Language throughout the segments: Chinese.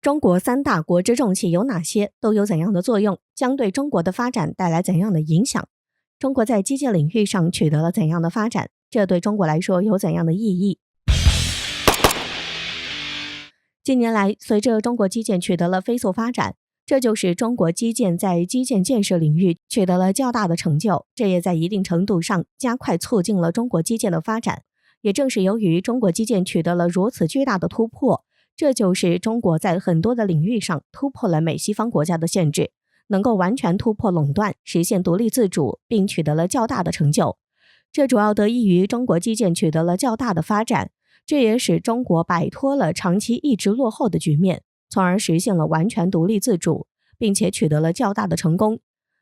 中国三大国之重器有哪些？都有怎样的作用？将对中国的发展带来怎样的影响？中国在基建领域上取得了怎样的发展？这对中国来说有怎样的意义？近年来，随着中国基建取得了飞速发展，这就是中国基建在基建建设领域取得了较大的成就，这也在一定程度上加快促进了中国基建的发展。也正是由于中国基建取得了如此巨大的突破，这就是中国在很多的领域上突破了美西方国家的限制，能够完全突破垄断，实现独立自主，并取得了较大的成就。这主要得益于中国基建取得了较大的发展，这也使中国摆脱了长期一直落后的局面，从而实现了完全独立自主，并且取得了较大的成功。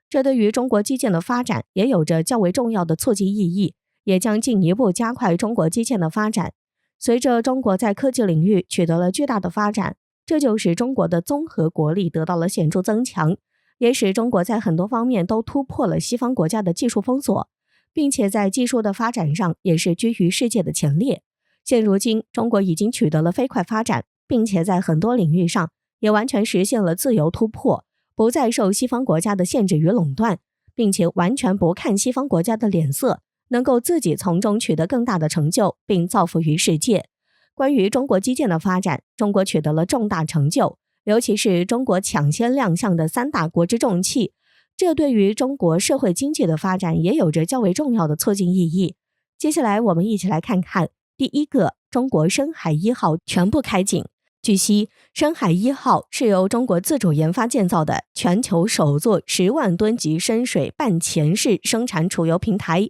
这对于中国基建的发展也有着较为重要的促进意义，也将进一步加快中国基建的发展。随着中国在科技领域取得了巨大的发展，这就使中国的综合国力得到了显著增强，也使中国在很多方面都突破了西方国家的技术封锁，并且在技术的发展上也是居于世界的前列。现如今，中国已经取得了飞快发展，并且在很多领域上也完全实现了自由突破，不再受西方国家的限制与垄断，并且完全不看西方国家的脸色，能够自己从中取得更大的成就，并造福于世界。关于中国基建的发展，中国取得了重大成就，尤其是中国抢先亮相的三大国之重器，这对于中国社会经济的发展也有着较为重要的促进意义。接下来我们一起来看看第一个，中国深海1号全部开井。据悉，深海1号是由中国自主研发建造的全球首座10万吨级深水半潜式生产储油平台。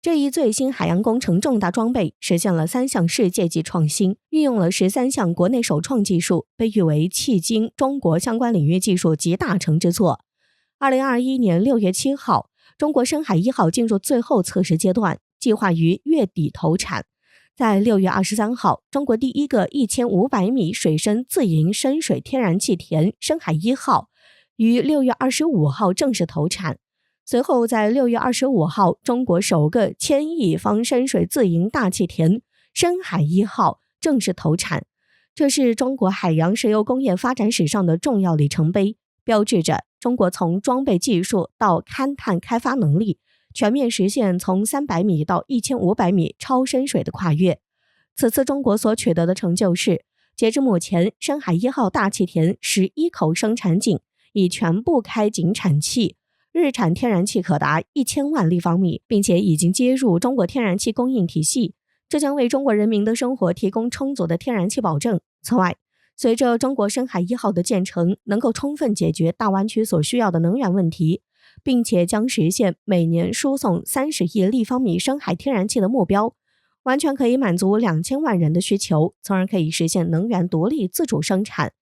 这一最新海洋工程重大装备实现了3项世界级创新，运用了13项国内首创技术，被誉为迄今中国相关领域技术集大成之作。2021年6月7号，中国深海1号进入最后测试阶段，计划于月底投产。在6月23号，中国第一个1500米水深自营深水天然气田深海1号于6月25号正式投产。随后在6月25号，中国首个1000亿方深水自营大气田深海1号正式投产。这是中国海洋石油工业发展史上的重要里程碑，标志着中国从装备技术到勘探开发能力全面实现从300米到1500米超深水的跨越。此次中国所取得的成就是截至目前，深海1号大气田11口生产井已全部开井产气，日产天然气可达1000万立方米，并且已经接入中国天然气供应体系，这将为中国人民的生活提供充足的天然气保证。此外，随着中国深海1号的建成，能够充分解决大湾区所需要的能源问题，并且将实现每年输送30亿立方米深海天然气的目标，完全可以满足2000万人的需求，从而可以实现能源独立自主生产。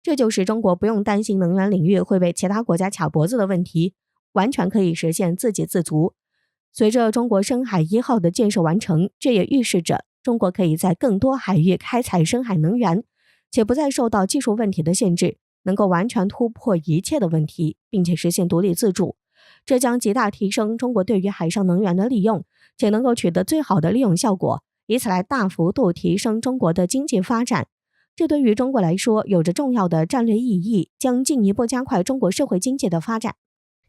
这就是中国不用担心能源领域会被其他国家卡脖子的问题，完全可以实现自给自足。随着中国深海1号的建设完成，这也预示着中国可以在更多海域开采深海能源，且不再受到技术问题的限制，能够完全突破一切的问题，并且实现独立自主。这将极大提升中国对于海上能源的利用，且能够取得最好的利用效果，以此来大幅度提升中国的经济发展。这对于中国来说有着重要的战略意义，将进一步加快中国社会经济的发展。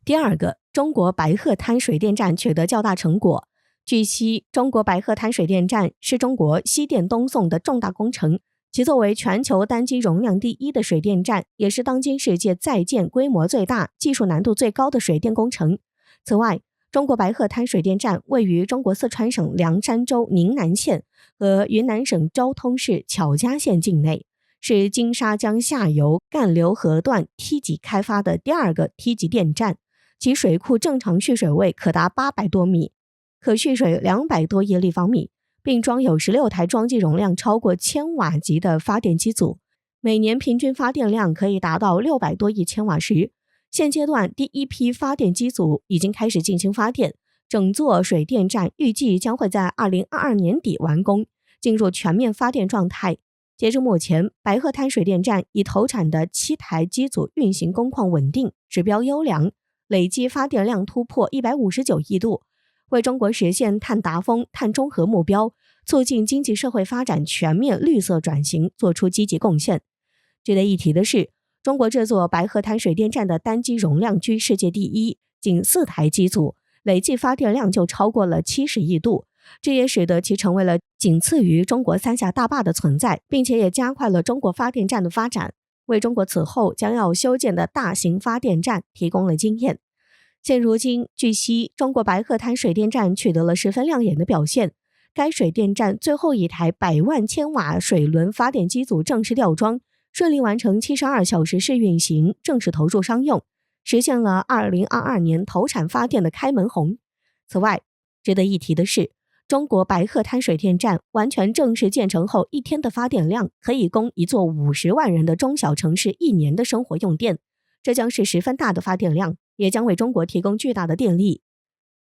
第二个，中国白鹤滩水电站取得较大成果。据悉，中国白鹤滩水电站是中国西电东送的重大工程，其作为全球单机容量第一的水电站，也是当今世界在建规模最大、技术难度最高的水电工程。此外，中国白鹤滩水电站位于中国四川省凉山州宁南县和云南省昭通市巧家县境内，是金沙江下游干流河段梯级开发的第二个梯级电站，其水库正常蓄水位可达800多米，可蓄水200多亿立方米，并装有16台装机容量超过1000瓦级的发电机组，每年平均发电量可以达到600多亿千瓦时。现阶段第一批发电机组已经开始进行发电，整座水电站预计将会在2022年底完工，进入全面发电状态。截至目前，白鹤滩水电站已投产的7台机组运行工况稳定，指标优良，累计发电量突破159亿度，为中国实现碳达峰、碳中和目标，促进经济社会发展全面绿色转型做出积极贡献。值得一提的是，中国这座白鹤滩水电站的单机容量居世界第一，仅4台机组，累计发电量就超过了70亿度。这也使得其成为了仅次于中国三峡大坝的存在，并且也加快了中国发电站的发展，为中国此后将要修建的大型发电站提供了经验。现如今，据悉，中国白鹤滩水电站取得了十分亮眼的表现。该水电站最后一台100万千瓦水轮发电机组正式吊装，顺利完成72小时试运行，正式投入商用，实现了2022年投产发电的开门红。此外，值得一提的是，中国白鹤滩水电站完全正式建成后，1天的发电量可以供一座50万人的中小城市1年的生活用电，这将是十分大的发电量，也将为中国提供巨大的电力。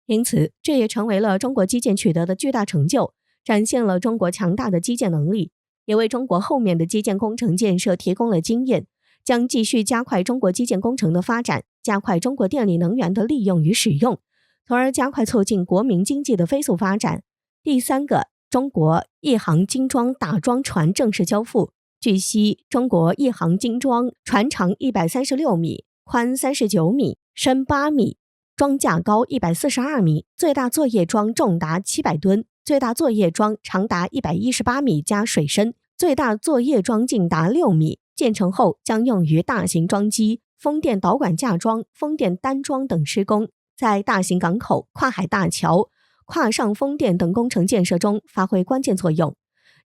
因此，这也成为了中国基建取得的巨大成就，展现了中国强大的基建能力，也为中国后面的基建工程建设提供了经验，将继续加快中国基建工程的发展，加快中国电力能源的利用与使用，从而加快促进国民经济的飞速发展。第3个，中国一航精装打桩船正式交付。据悉，中国一航精装船长136米，宽39米，深8米，装架高142米，最大作业桩重达700吨，最大作业桩长达118米加水深，最大作业桩径达6米。建成后将用于大型装机、风电导管架桩、风电单桩等施工，在大型港口、跨海大桥、跨上风电等工程建设中发挥关键作用。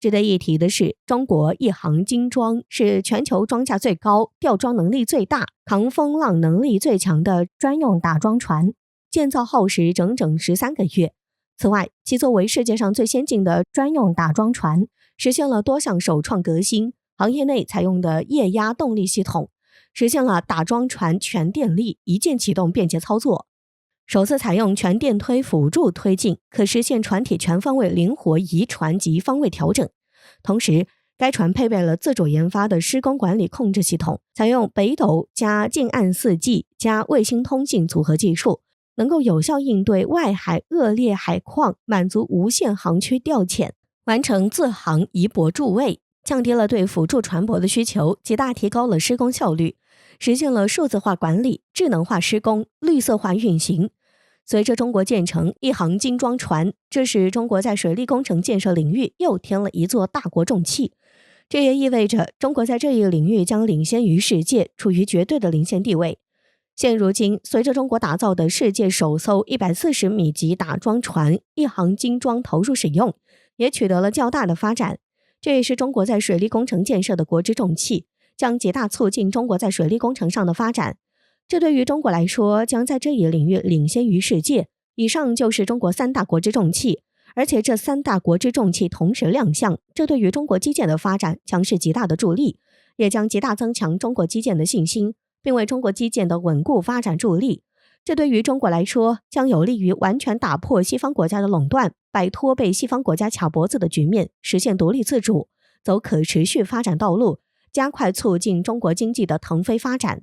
值得一提的是，中国一航精装是全球装架最高、吊装能力最大、抗风浪能力最强的专用打桩船，建造耗时整整13个月。此外，其作为世界上最先进的专用打桩船，实现了多项首创革新，行业内采用的液压动力系统，实现了打桩船全电力一键启动便捷操作。首次采用全电推辅助推进，可实现船体全方位灵活移船及方位调整。同时，该船配备了自主研发的施工管理控制系统，采用北斗加近岸4G加卫星通信组合技术，能够有效应对外海恶劣海况，满足无限航区调遣，完成自航移泊驻位，降低了对辅助船舶的需求，极大提高了施工效率，实现了数字化管理、智能化施工、绿色化运行。随着中国建成一航精装船，这使中国在水利工程建设领域又添了一座大国重器。这也意味着中国在这一领域将领先于世界，处于绝对的领先地位。现如今，随着中国打造的世界首艘140米级打桩船一航精装投入使用，也取得了较大的发展。这也是中国在水利工程建设的国之重器，将极大促进中国在水利工程上的发展。这对于中国来说，将在这一领域领先于世界。以上就是中国3大国之重器，而且这3大国之重器同时亮相，这对于中国基建的发展将是极大的助力，也将极大增强中国基建的信心，并为中国基建的稳固发展助力。这对于中国来说，将有利于完全打破西方国家的垄断，摆脱被西方国家卡脖子的局面，实现独立自主，走可持续发展道路，加快促进中国经济的腾飞发展。